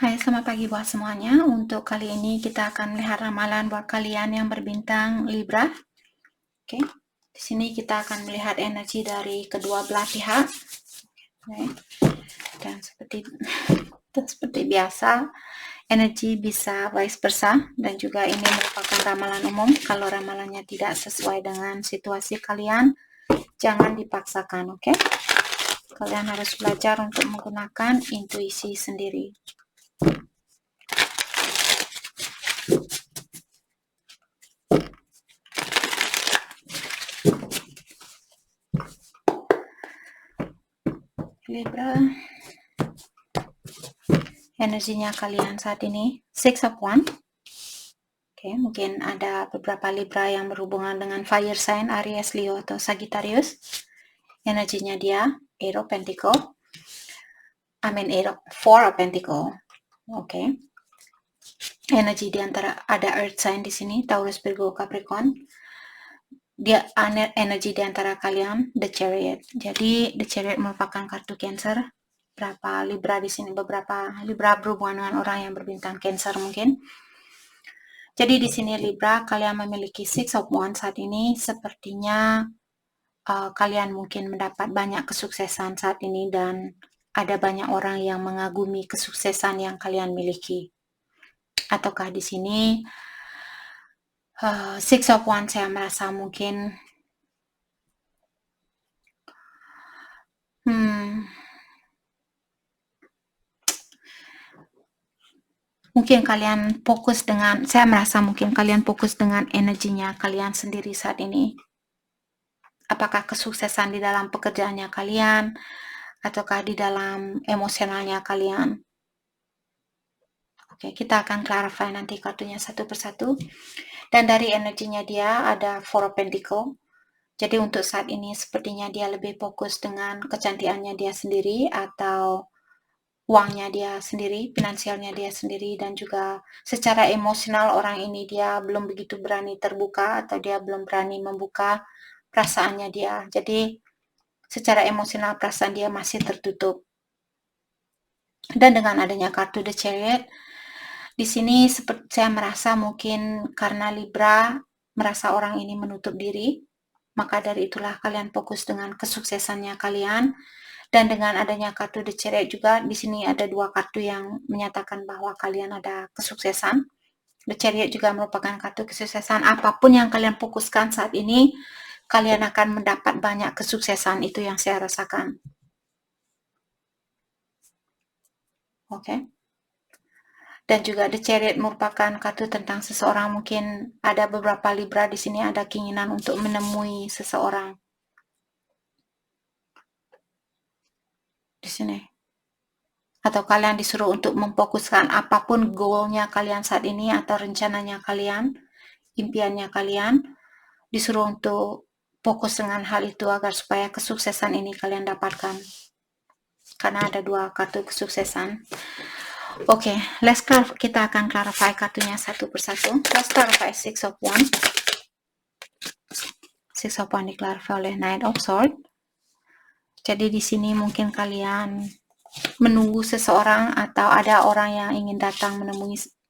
Hai, selamat pagi buat semuanya. Untuk kali ini kita akan melihat ramalan buat kalian yang berbintang Libra. Oke. Di sini kita akan melihat energi dari kedua belah pihak. Oke. Dan seperti biasa, energi bisa vice versa dan juga ini merupakan ramalan umum. Kalau ramalannya tidak sesuai dengan situasi kalian, jangan dipaksakan, oke? Kalian harus belajar untuk menggunakan intuisi sendiri. Libra, energinya kalian saat ini Six of Wands. Oke, mungkin ada beberapa Libra yang berhubungan dengan fire sign, Aries, Leo, atau Sagittarius. Energinya dia Eight of Pentacle, Four of Pentacle. Oke. Energi di antara ada Earth sign di sini, Taurus, Virgo, Capricorn. Dia energi di antara kalian The Chariot. Jadi The Chariot merupakan kartu Cancer. Berapa Libra di sini, beberapa Libra berhubungan dengan orang yang berbintang Cancer mungkin. Jadi di sini Libra, kalian memiliki Six of Wands saat ini. Sepertinya kalian mungkin mendapat banyak kesuksesan saat ini dan ada banyak orang yang mengagumi kesuksesan yang kalian miliki. Ataukah di sini Six of Wands saya merasa mungkin mungkin kalian fokus dengan, saya merasa mungkin kalian fokus dengan energinya kalian sendiri saat ini. Apakah kesuksesan di dalam pekerjaannya kalian, ataukah di dalam emosionalnya kalian. Oke, kita akan clarify nanti kartunya satu persatu. Dan dari energinya dia ada Four of Pentacle. Jadi untuk saat ini sepertinya dia lebih fokus dengan kecantikannya dia sendiri atau uangnya dia sendiri, finansialnya dia sendiri, dan juga secara emosional orang ini dia belum begitu berani terbuka atau dia belum berani membuka perasaannya dia. Jadi secara emosional perasaan dia masih tertutup. Dan dengan adanya kartu The Chariot, di sini saya merasa mungkin karena Libra merasa orang ini menutup diri, maka dari itulah kalian fokus dengan kesuksesannya kalian. Dan dengan adanya kartu The Chariot juga, di sini ada dua kartu yang menyatakan bahwa kalian ada kesuksesan. The Chariot juga merupakan kartu kesuksesan. Apapun yang kalian fokuskan saat ini, kalian akan mendapat banyak kesuksesan. Itu yang saya rasakan. Oke. Dan juga The Chariot merupakan kartu tentang seseorang. Mungkin ada beberapa Libra di sini ada keinginan untuk menemui seseorang. Di sini. Atau kalian disuruh untuk memfokuskan apapun goalnya kalian saat ini atau rencananya kalian, impiannya kalian, disuruh untuk fokus dengan hal itu agar supaya kesuksesan ini kalian dapatkan. Karena ada dua kartu kesuksesan. Oke, kita akan clarify kartunya satu persatu. Let's clarify Six of Wands. Six of Wands diklarify oleh Knight of Swords. Jadi di sini mungkin kalian menunggu seseorang atau ada orang yang ingin datang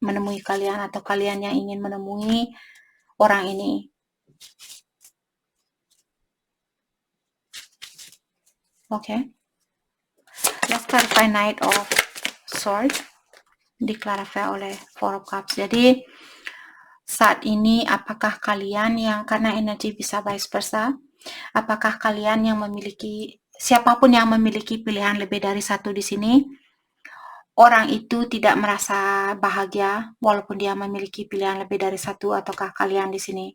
menemui kalian atau kalian yang ingin menemui orang ini. Oke. Let's clarify Knight of Swords diklarify oleh Four of Cups. Jadi saat ini apakah kalian yang, karena energi bisa vice versa, apakah kalian yang memiliki, siapapun yang memiliki pilihan lebih dari satu di sini, orang itu tidak merasa bahagia walaupun dia memiliki pilihan lebih dari satu, ataukah kalian di sini?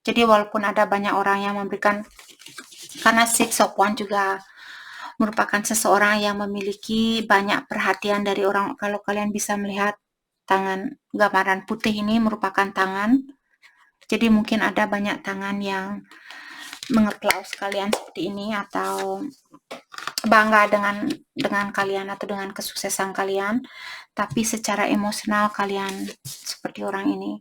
Jadi walaupun ada banyak orang yang memberikan, karena Six of Wands juga merupakan seseorang yang memiliki banyak perhatian dari orang. Kalau kalian bisa melihat tangan, gambaran putih ini merupakan tangan. Jadi mungkin ada banyak tangan yang mengeklaus kalian seperti ini atau bangga dengan kalian atau dengan kesuksesan kalian, tapi secara emosional kalian seperti orang ini.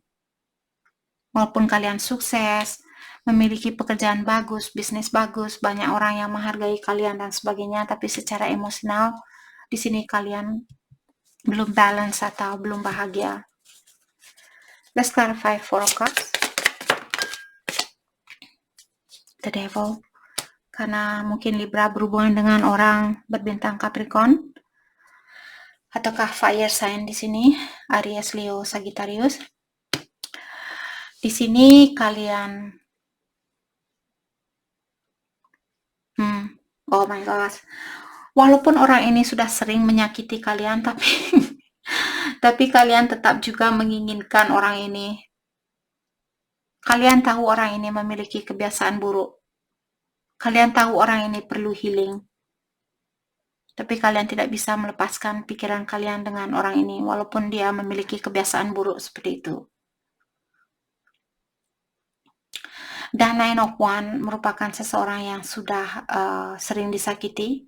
Walaupun kalian sukses, memiliki pekerjaan bagus, bisnis bagus, banyak orang yang menghargai kalian dan sebagainya, tapi secara emosional di sini kalian belum balance atau belum bahagia. Let's clarify Four of Cups. The Devil. Karena mungkin Libra berhubungan dengan orang berbintang Capricorn, ataukah fire sign di sini, Aries, Leo, Sagittarius. Di sini kalian, oh my gosh, walaupun orang ini sudah sering menyakiti kalian, tapi kalian tetap juga menginginkan orang ini. Kalian tahu orang ini memiliki kebiasaan buruk. Kalian tahu orang ini perlu healing. Tapi kalian tidak bisa melepaskan pikiran kalian dengan orang ini, walaupun dia memiliki kebiasaan buruk seperti itu. Dan Nine of Wands merupakan seseorang yang sudah sering disakiti.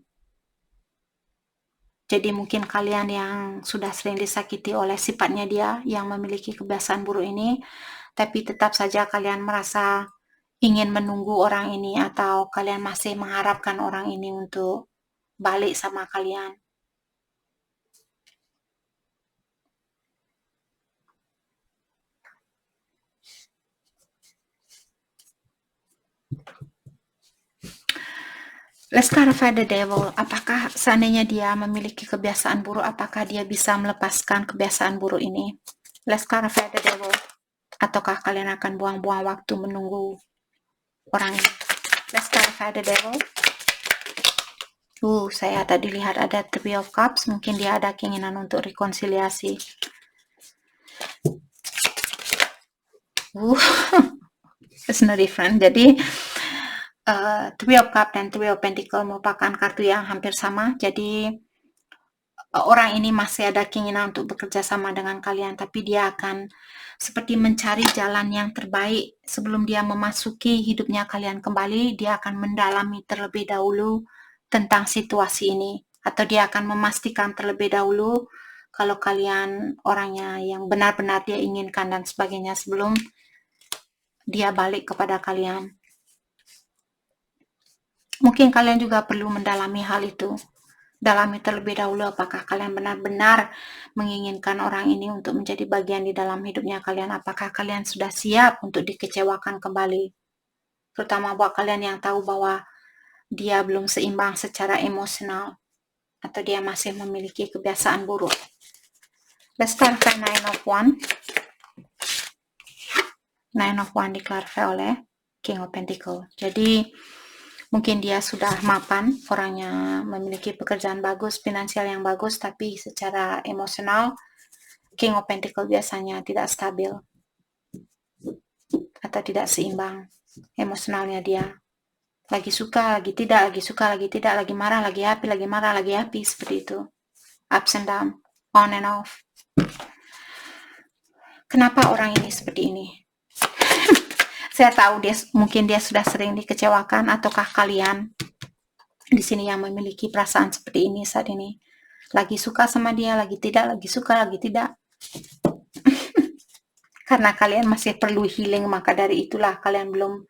Jadi mungkin kalian yang sudah sering disakiti oleh sifatnya dia yang memiliki kebiasaan buruk ini, tapi tetap saja kalian merasa ingin menunggu orang ini, atau kalian masih mengharapkan orang ini untuk balik sama kalian. Let's clarify the Devil. Apakah seandainya dia memiliki kebiasaan buruk, apakah dia bisa melepaskan kebiasaan buruk ini? Let's clarify the Devil. Ataukah kalian akan buang-buang waktu menunggu orang ini? Let's clarify the Devil. Saya tadi lihat ada Three of Cups. Mungkin dia ada keinginan untuk rekonsiliasi. It's no different. Jadi Three of Cups dan Three of Pentacles merupakan kartu yang hampir sama. Jadi orang ini masih ada keinginan untuk bekerja sama dengan kalian, tapi dia akan seperti mencari jalan yang terbaik sebelum dia memasuki hidupnya kalian kembali. Dia akan mendalami terlebih dahulu tentang situasi ini, atau dia akan memastikan terlebih dahulu kalau kalian orangnya yang benar-benar dia inginkan dan sebagainya sebelum dia balik kepada kalian. Mungkin kalian juga perlu mendalami hal itu. Dalami terlebih dahulu apakah kalian benar-benar menginginkan orang ini untuk menjadi bagian di dalam hidupnya kalian. Apakah kalian sudah siap untuk dikecewakan kembali. Terutama buat kalian yang tahu bahwa dia belum seimbang secara emosional, atau dia masih memiliki kebiasaan buruk. Let's clarify Nine of Wands. Nine of Wands diklarify oleh King of Pentacles. Jadi mungkin dia sudah mapan, orangnya memiliki pekerjaan bagus, finansial yang bagus, tapi secara emosional King of Pentacles biasanya tidak stabil atau tidak seimbang emosionalnya dia. Lagi suka, lagi tidak, lagi suka, lagi tidak, lagi marah, lagi happy, lagi marah, lagi happy, seperti itu. Ups and down, on and off. Kenapa orang ini seperti ini? Saya tahu mungkin dia sudah sering dikecewakan, ataukah kalian di sini yang memiliki perasaan seperti ini saat ini? Lagi suka sama dia, lagi tidak, lagi suka, lagi tidak. Karena kalian masih perlu healing, maka dari itulah kalian belum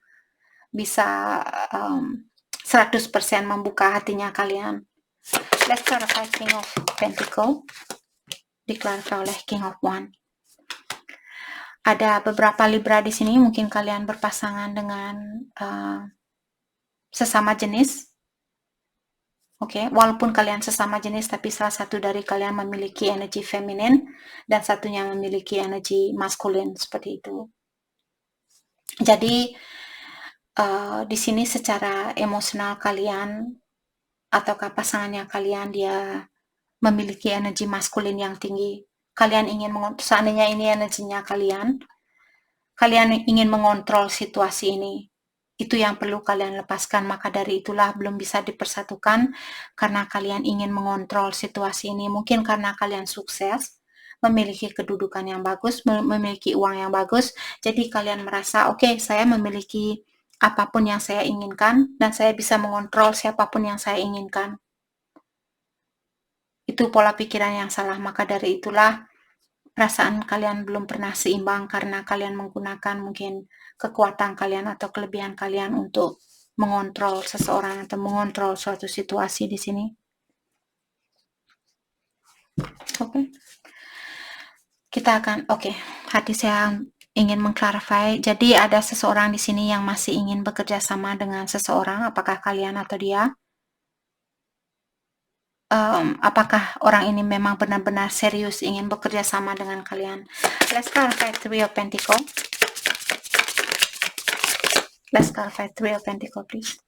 bisa 100% membuka hatinya kalian. Let's clarify King of Pentacles. Diklarify oleh King of Wands. Ada beberapa Libra di sini, mungkin kalian berpasangan dengan sesama jenis. Oke, walaupun kalian sesama jenis, tapi salah satu dari kalian memiliki energi feminin dan satunya memiliki energi maskulin, seperti itu. Jadi di sini secara emosional kalian ataukah pasangannya kalian dia memiliki energi maskulin yang tinggi. Kalian ingin seandainya ini energinya kalian ingin mengontrol situasi ini. Itu yang perlu kalian lepaskan, maka dari itulah belum bisa dipersatukan karena kalian ingin mengontrol situasi ini. Mungkin karena kalian sukses, memiliki kedudukan yang bagus, memiliki uang yang bagus, jadi kalian merasa oke, saya memiliki apapun yang saya inginkan dan saya bisa mengontrol siapapun yang saya inginkan. Itu pola pikiran yang salah, maka dari itulah perasaan kalian belum pernah seimbang karena kalian menggunakan mungkin kekuatan kalian atau kelebihan kalian untuk mengontrol seseorang atau mengontrol suatu situasi di sini. Oke. Kita akan, hati saya ingin mengklarifikasi. Jadi ada seseorang di sini yang masih ingin bekerja sama dengan seseorang, apakah kalian atau dia? Apakah orang ini memang benar-benar serius ingin bekerja sama dengan kalian? Let's clarify Three of Pentacles. Let's clarify Three of Pentacles, please.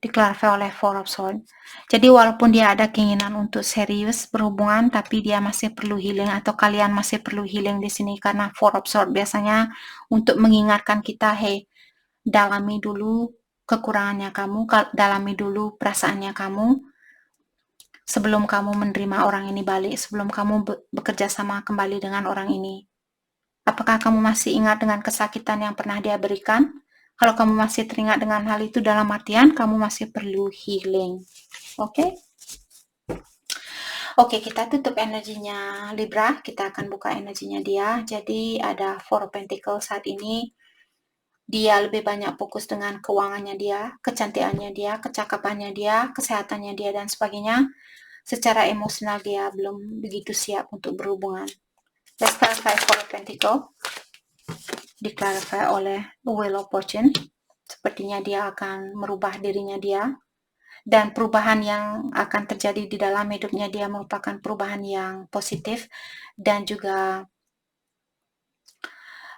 Diklarify oleh Four of Swords. Jadi walaupun dia ada keinginan untuk serius berhubungan, tapi dia masih perlu healing, atau kalian masih perlu healing di sini, karena Four of Swords biasanya untuk mengingatkan kita, hey, dalami dulu kekurangannya kamu, dalami dulu perasaannya kamu, sebelum kamu menerima orang ini balik, sebelum kamu bekerja sama kembali dengan orang ini. Apakah kamu masih ingat dengan kesakitan yang pernah dia berikan? Kalau kamu masih teringat dengan hal itu, dalam artian kamu masih perlu healing. Oke? Oke, kita tutup energinya Libra. Kita akan buka energinya dia. Jadi ada Four of Pentacles saat ini. Dia lebih banyak fokus dengan keuangannya dia, kecantikannya dia, kecakapannya dia, kesehatannya dia, dan sebagainya. Secara emosional dia belum begitu siap untuk berhubungan. Let's clarify Four of Pentacles. Diklarify oleh Wheel of Fortune. Sepertinya dia akan merubah dirinya dia. Dan perubahan yang akan terjadi di dalam hidupnya dia merupakan perubahan yang positif. Dan juga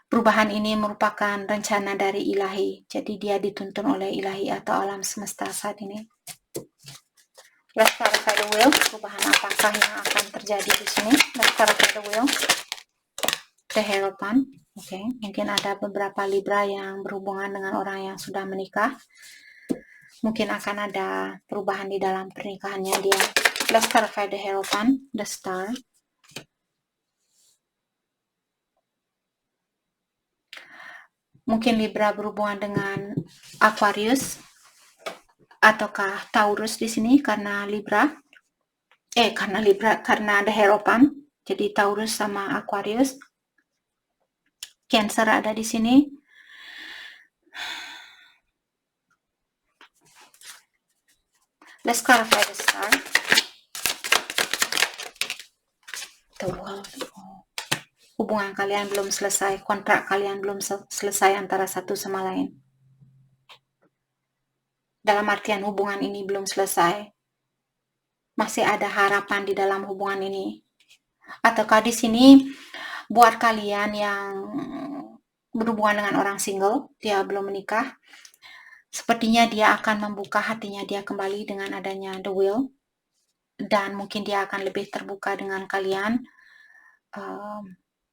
perubahan ini merupakan rencana dari ilahi. Jadi dia dituntun oleh ilahi atau alam semesta saat ini. Let's clarify the wheel. Perubahan apakah yang akan terjadi di sini? Let's clarify the wheel. The Hierophant. Oke, mungkin ada beberapa Libra yang berhubungan dengan orang yang sudah menikah. Mungkin akan ada perubahan di dalam pernikahannya dia. Let's clarify the Hierophant. The Star. Mungkin Libra berhubungan dengan Aquarius ataukah Taurus di sini karena karena ada Hierophant. Jadi Taurus sama Aquarius. Cancer ada di sini. Let's clarify the Star. The World. Hubungan kalian belum selesai, kontrak kalian belum selesai antara satu sama lain. Dalam artian hubungan ini belum selesai. Masih ada harapan di dalam hubungan ini. Ataukah di sini buat kalian yang berhubungan dengan orang single, dia belum menikah, sepertinya dia akan membuka hatinya dia kembali dengan adanya The Will. Dan mungkin dia akan lebih terbuka dengan kalian.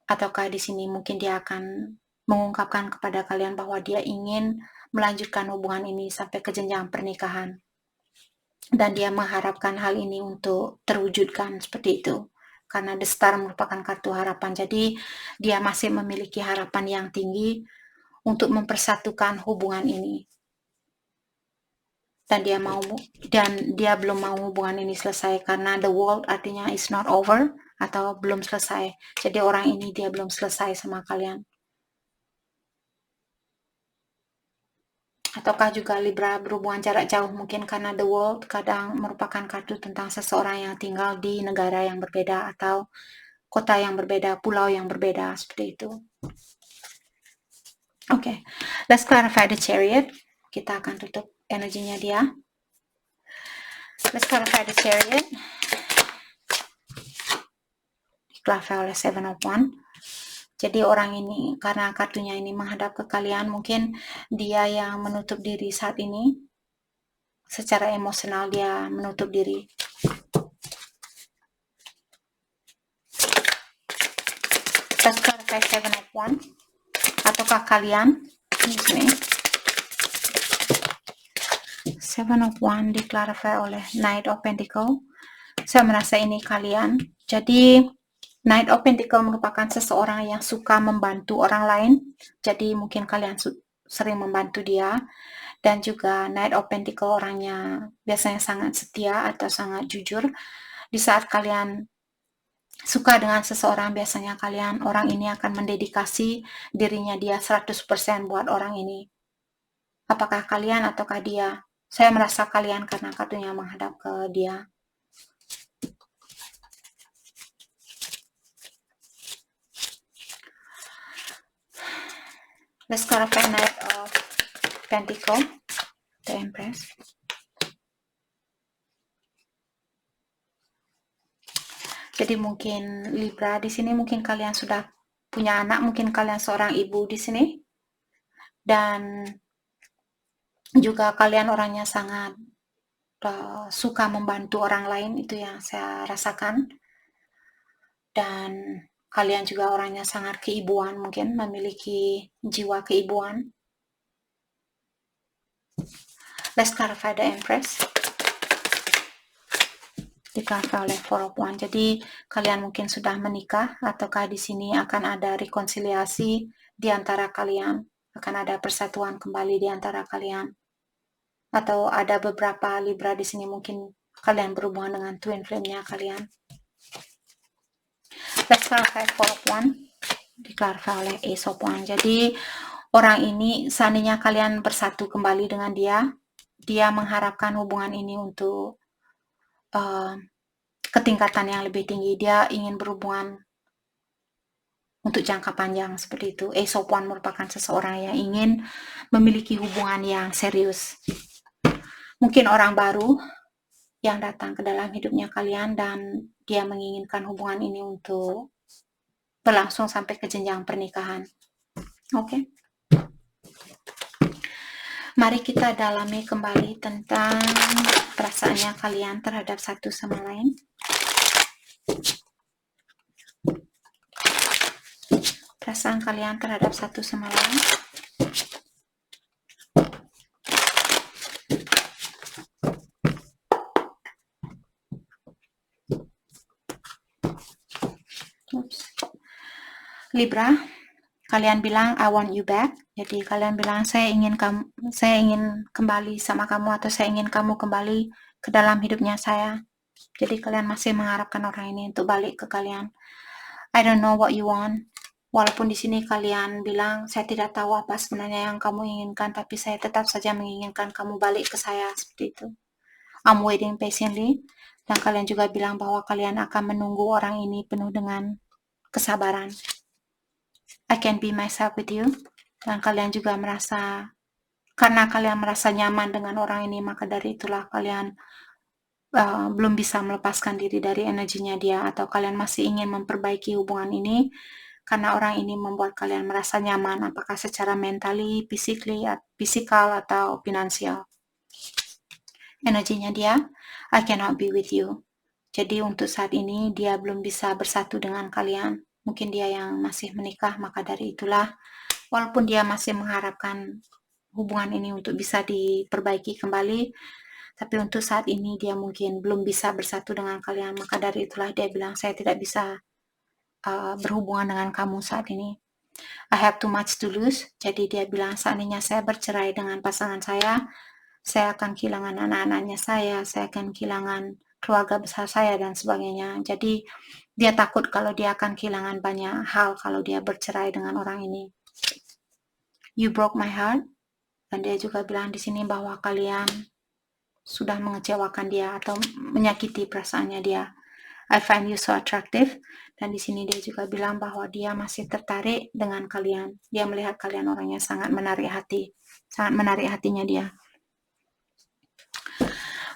Ataukah di sini mungkin dia akan mengungkapkan kepada kalian bahwa dia ingin melanjutkan hubungan ini sampai ke jenjang pernikahan. Dan dia mengharapkan hal ini untuk terwujudkan seperti itu. Karena The Star merupakan kartu harapan. Jadi dia masih memiliki harapan yang tinggi untuk mempersatukan hubungan ini. Dan dia belum mau hubungan ini selesai karena the world artinya is not over atau belum selesai. Jadi orang ini dia belum selesai sama kalian. Ataukah juga Libra berhubungan jarak jauh, mungkin karena the world kadang merupakan kartu tentang seseorang yang tinggal di negara yang berbeda atau kota yang berbeda, pulau yang berbeda, seperti itu. Oke, let's clarify the Chariot. Kita akan tutup energinya dia. Let's clarify the Chariot. Clarify oleh Seven of Wands. Jadi orang ini, karena kartunya ini menghadap ke kalian, mungkin dia yang menutup diri saat ini. Secara emosional dia menutup diri. Let's clarify Seven of Wands. Ataukah kalian, di sini, Seven of Wands diklarify oleh Knight of Pentacles. Saya merasa ini kalian. Jadi Knight of Pentacles merupakan seseorang yang suka membantu orang lain. Jadi mungkin kalian sering membantu dia. Dan juga Knight of Pentacles orangnya biasanya sangat setia atau sangat jujur. Di saat kalian suka dengan seseorang, biasanya orang ini akan mendedikasi dirinya dia 100% buat orang ini. Apakah kalian ataukah dia Saya merasa kalian karena kartunya menghadap ke dia. Let's clarify Knight of Pentacle, the Empress. Jadi mungkin Libra di sini mungkin kalian sudah punya anak, mungkin kalian seorang ibu di sini. Dan juga kalian orangnya sangat suka membantu orang lain, itu yang saya rasakan. Dan kalian juga orangnya sangat keibuan, mungkin memiliki jiwa keibuan. Let's clarify the Empress. Diklarify oleh Four of Wands. Jadi kalian mungkin sudah menikah, ataukah di sini akan ada rekonsiliasi di antara kalian, akan ada persatuan kembali di antara kalian. Atau ada beberapa Libra di sini mungkin kalian berhubungan dengan twin flame-nya kalian. Let's clarify Four of Wands. Diklarify oleh Ace of Wands. Jadi orang ini seandainya kalian bersatu kembali dengan dia mengharapkan hubungan ini untuk ketingkatan yang lebih tinggi. Dia ingin berhubungan untuk jangka panjang seperti itu. Ace of Wands merupakan seseorang yang ingin memiliki hubungan yang serius. Mungkin orang baru yang datang ke dalam hidupnya kalian dan dia menginginkan hubungan ini untuk berlangsung sampai ke jenjang pernikahan. Oke. Mari kita dalami kembali tentang perasaannya kalian terhadap satu sama lain. Perasaan kalian terhadap satu sama lain. Libra, kalian bilang I want you back. Jadi kalian bilang saya ingin kembali sama kamu, atau saya ingin kamu kembali ke dalam hidupnya saya. Jadi kalian masih mengharapkan orang ini untuk balik ke kalian. I don't know what you want. Walaupun di sini kalian bilang saya tidak tahu apa sebenarnya yang kamu inginkan, tapi saya tetap saja menginginkan kamu balik ke saya, seperti itu. I'm waiting patiently. Dan kalian juga bilang bahwa kalian akan menunggu orang ini penuh dengan kesabaran. I can be myself with you. Dan kalian juga merasa, karena kalian merasa nyaman dengan orang ini, maka dari itulah kalian belum bisa melepaskan diri dari energinya dia, atau kalian masih ingin memperbaiki hubungan ini karena orang ini membuat kalian merasa nyaman, apakah secara mentally, physical, atau finansial. Energinya dia, I cannot be with you. Jadi untuk saat ini dia belum bisa bersatu dengan kalian. Mungkin dia yang masih menikah, maka dari itulah walaupun dia masih mengharapkan hubungan ini untuk bisa diperbaiki kembali, tapi untuk saat ini dia mungkin belum bisa bersatu dengan kalian, maka dari itulah dia bilang saya tidak bisa berhubungan dengan kamu saat ini. I have too much to lose. Jadi dia bilang seandainya saya bercerai dengan pasangan saya akan kehilangan anak-anaknya saya akan kehilangan keluarga besar saya dan sebagainya. Jadi dia takut kalau dia akan kehilangan banyak hal kalau dia bercerai dengan orang ini. You broke my heart. Dan dia juga bilang di sini bahwa kalian sudah mengecewakan dia atau menyakiti perasaannya dia. I find you so attractive. Dan di sini dia juga bilang bahwa dia masih tertarik dengan kalian. Dia melihat kalian orangnya sangat menarik hati, sangat menarik hatinya dia.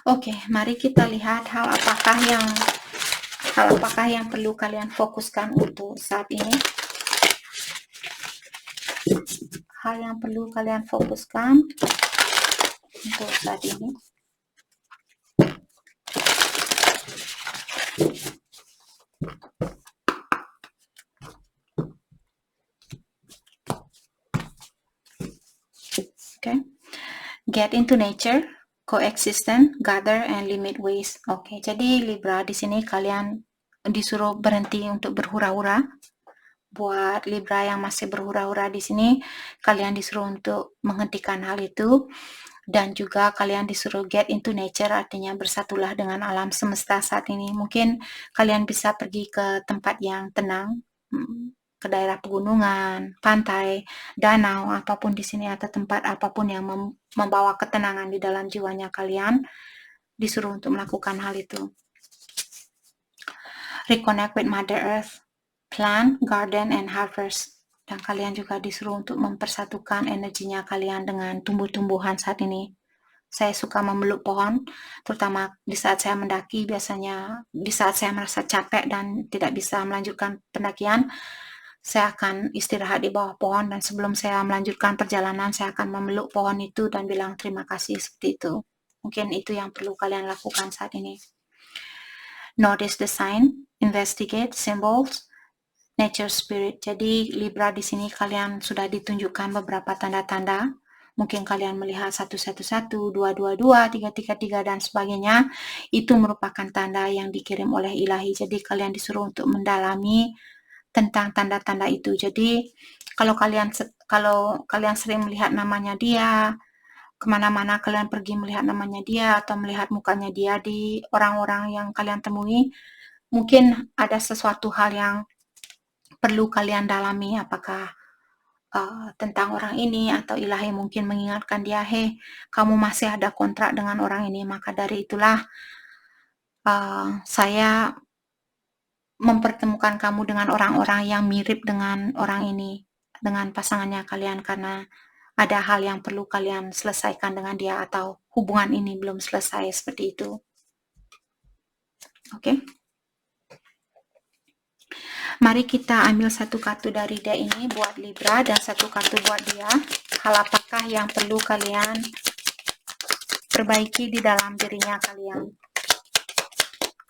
Oke, mari kita lihat hal apakah yang perlu kalian fokuskan untuk saat ini. Hal yang perlu kalian fokuskan untuk saat ini. Okay. Get into nature, coexistence, gather, and limit waste. Oke, jadi Libra di sini kalian disuruh berhenti untuk berhura-hura. Buat Libra yang masih berhura-hura di sini, kalian disuruh untuk menghentikan hal itu. Dan juga kalian disuruh get into nature, artinya bersatulah dengan alam semesta saat ini. Mungkin kalian bisa pergi ke tempat yang tenang, ke daerah pegunungan, pantai, danau, apapun di sini atau tempat apapun yang membawa ketenangan di dalam jiwanya kalian, disuruh untuk melakukan hal itu. Reconnect with Mother Earth, plant, garden, and harvest. Dan kalian juga disuruh untuk mempersatukan energinya kalian dengan tumbuh-tumbuhan saat ini. Saya suka memeluk pohon, terutama di saat saya mendaki, biasanya di saat saya merasa capek dan tidak bisa melanjutkan pendakian, saya akan istirahat di bawah pohon, dan sebelum saya melanjutkan perjalanan, saya akan memeluk pohon itu dan bilang terima kasih seperti itu. Mungkin itu yang perlu kalian lakukan saat ini. Notice the sign, investigate symbols, nature spirit. Jadi Libra di sini kalian sudah ditunjukkan beberapa tanda-tanda. Mungkin kalian melihat 111, 222, 333 dan sebagainya. Itu merupakan tanda yang dikirim oleh ilahi. Jadi kalian disuruh untuk mendalami tentang tanda-tanda itu. Jadi kalau kalian sering melihat namanya dia, kemana-mana kalian pergi melihat namanya dia atau melihat mukanya dia di orang-orang yang kalian temui, mungkin ada sesuatu hal yang perlu kalian dalami, apakah tentang orang ini atau ilahi mungkin mengingatkan dia, hei, kamu masih ada kontrak dengan orang ini, maka dari itulah saya mempertemukan kamu dengan orang-orang yang mirip dengan orang ini, dengan pasangannya kalian, karena ada hal yang perlu kalian selesaikan dengan dia atau hubungan ini belum selesai, seperti itu. Oke? Mari kita ambil satu kartu dari deck ini buat Libra dan satu kartu buat dia. Hal apakah yang perlu kalian perbaiki di dalam dirinya kalian?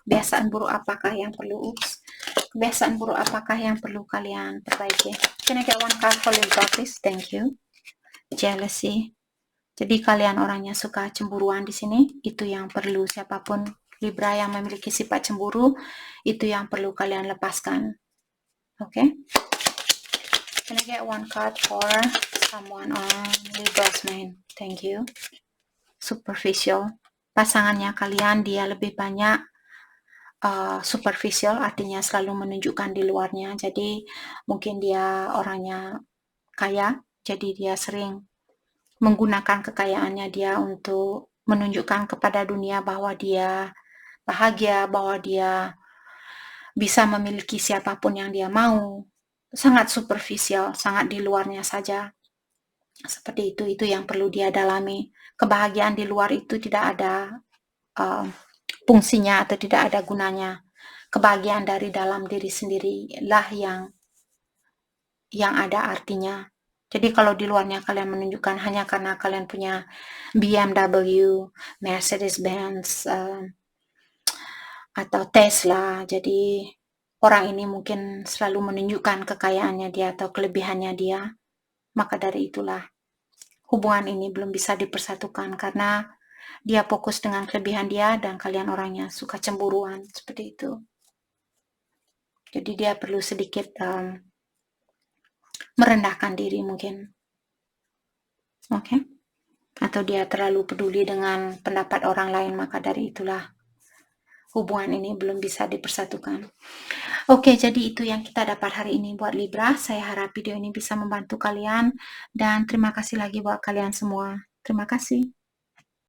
Kebiasaan buruk apakah yang perlu kebiasaan buruk apakah yang perlu kalian perbaiki? Can I get one card for Libra, please? Thank you. Jealousy. Jadi kalian orangnya suka cemburuan di sini, itu yang perlu. Siapapun Libra yang memiliki sifat cemburu, itu yang perlu kalian lepaskan. Okay? Can I get one card for someone on Libra's mind? Thank you. Superficial. Pasangannya kalian, dia lebih banyak superficial, artinya selalu menunjukkan di luarnya. Jadi mungkin dia orangnya kaya, jadi dia sering menggunakan kekayaannya dia untuk menunjukkan kepada dunia bahwa dia bahagia, bahwa dia bisa memiliki siapapun yang dia mau. Sangat superficial, sangat di luarnya saja. Seperti itu yang perlu dia dalami. Kebahagiaan di luar itu tidak ada fungsinya atau tidak ada gunanya. Kebahagiaan dari dalam diri sendirilah yang ada artinya. Jadi kalau di luarnya kalian menunjukkan hanya karena kalian punya BMW, Mercedes-Benz, atau Tesla, jadi orang ini mungkin selalu menunjukkan kekayaannya dia atau kelebihannya dia, maka dari itulah hubungan ini belum bisa dipersatukan karena dia fokus dengan kelebihan dia dan kalian orangnya suka cemburuan, seperti itu. Jadi dia perlu sedikit merendahkan diri mungkin. Oke? Atau dia terlalu peduli dengan pendapat orang lain, maka dari itulah hubungan ini belum bisa dipersatukan. Oke, jadi itu yang kita dapat hari ini buat Libra. Saya harap video ini bisa membantu kalian dan terima kasih lagi buat kalian semua. Terima kasih.